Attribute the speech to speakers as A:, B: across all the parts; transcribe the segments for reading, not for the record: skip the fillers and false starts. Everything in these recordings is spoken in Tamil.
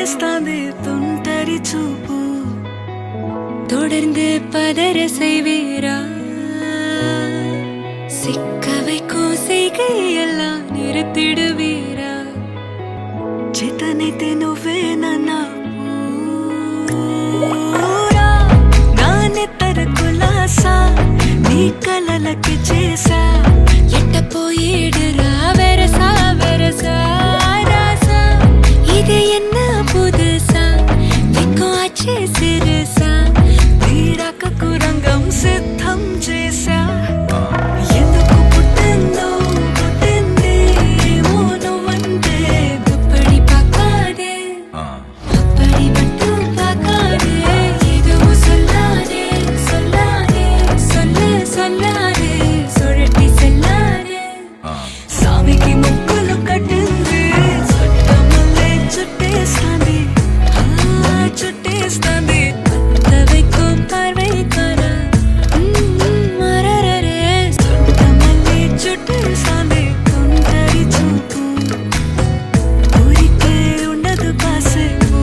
A: சுட்டேஸ்தாந்தே துண்டறி చూపు
B: தொடர்ந்து பதற செய்வீரா சிக்க வைக்கும் செய்கையெல்லாம் நிறுத்திடுவீரா
A: చేతనైతే నువ్వే నన్నా నానెత్తర కులాసా నీ కలలకి చేసా
B: எட்ட போயிடுறா வெரசா வெரசா ராசா இது என்ன புதுசா வெக்கம் ஆச்சு சிறுசா
A: తీరాకకు రంగం సిద్ధం చేసా ఎందుకు పుట్టిందో పుట్టింది ఏమో నువ్వంటే
B: அப்படி பார்க்காதே அப்படி மட்டும் பார்க்காதே எதுவும் சொல்லாதே சொல்லாதே சொல்லு சொல்லாதே சுழட்டி செல்லாதே
A: సామికి ముక్కులు కట్టింది చుట్టమల్లే చుట్టేస్తాంది చుట్టేస్తాంది
B: வைக்கும் பார்வை காணா மரரரே
A: చుట్టమల్లే చుట్టేస్తాంది తొందరి చూపు ఊరికే ఉండదు కాసేపు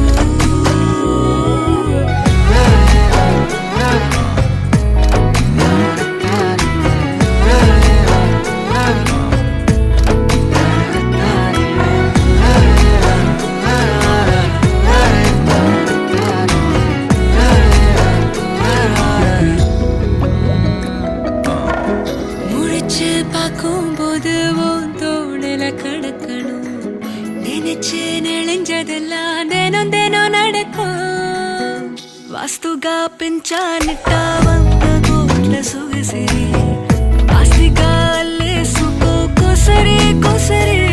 B: முழிச்சு பார்க்கும்போது உன் தோணல கடக்கணும் நினைச்சு நெளிஞ்சதெல்லாம் தினம் தினம் நடக்கும்
A: వాస్తుగా పెంచానిట్ట వంద కోట్ల సొగసిరి ఆస్తిగా అల్లేసుకో కొసరి కొసరి